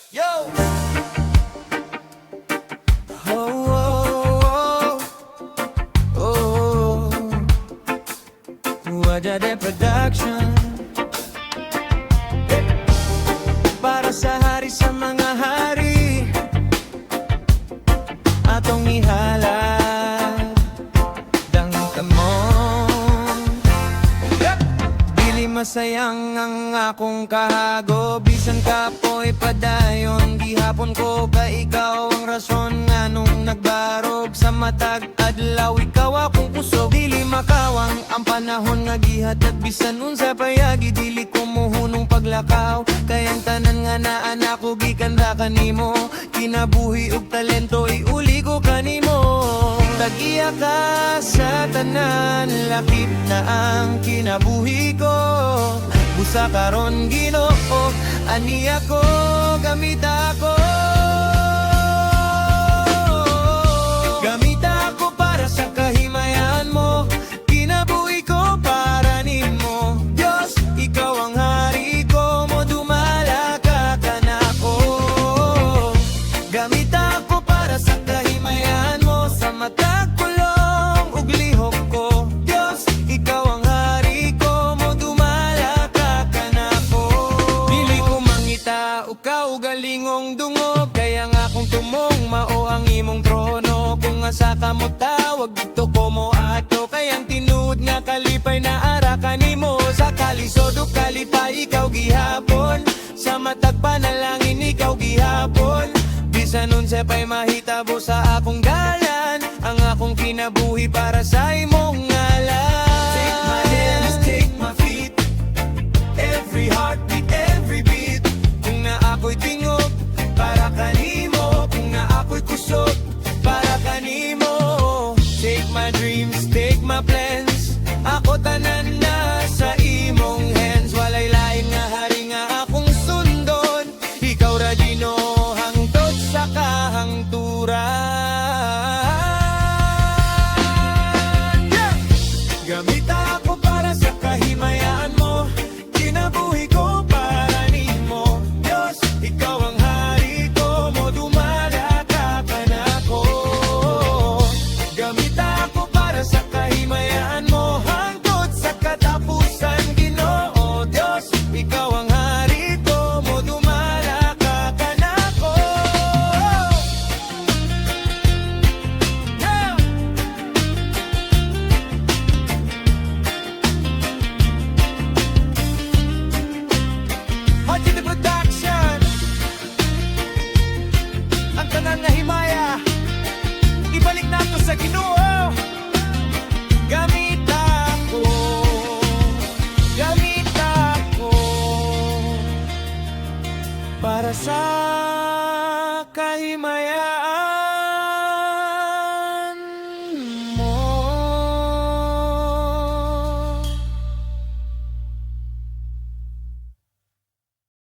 Yo! Oh, oh, oh, oh. Wajade Production. Para sa hari sa mga hari, atong ihalad dangkamon. Dili masayang ang akong kahago, bisan kapoy padayon. Gihapon ko ka ikaw ang rason nga nung nagbarog sa matag adlaw. Ikaw akong kusog, dili makawang ang panahon nga gihatag. Bisan unsa payagi dili ko muhunong paglakaw. Kayang tanan nga naa ko gikanda kanimo, kinabuhi ug talento iuli ko kanimo. Tagiya ka sa tanan, lakip na ang kinabuhi ko. Busa karon Ginoo, ani ako, gamit ako. Gamit ako para sa kahimayan mo, kinabuhi ko para nimo. Diyos, ikaw ang hari ko, mo dumala ka kanako. Gamit ako para sa kahimayan mo, sa matag kulong ug lihok ko. Diyos, ikaw ang hari ko, mo dumala ka kanako. Dili ko mangita o kaugalingong dungog, kaya nga kung tumong mao ang imong trono. Kung asa ka mo tawag dito ko mo ato, kayang tinuod nga kalipay na ara kanimo. Sa kalisod o kalipay ikaw gihapon, sa matag panalangin ikaw gihapon. Bisan unsa pa'y mahitabo sa akong dalan, ang akong kinabuhi para sa imong ngalan. Take my hands, take my feet, every heartbeat, every beat. Kung na ako'y tingog, para kanimo. Kung na ako'y kusog, para kanimo. Take my dreams, take my plans, ako tanan na sa imong hands. Walay lain nga hari nga akong sundon, ikaw ra Ginoo hangtod sa kahangturan. Yeah! Gamit ako para sa kahimayaan mo, kinabuhi ko para nimo. Diyos, ikaw ang hari ko, mo dumala ka kanako. Gamit ako para sa kahimayaan mo, hangtod sa katapusan Ginoo. Diyos, ikaw ang hari ko, mo dumala ka kanako. Yeah! Wajade Production. Ang tanan nga himaya, ibalik nato sa Ginoo. Gamit ako, gamit ako para sa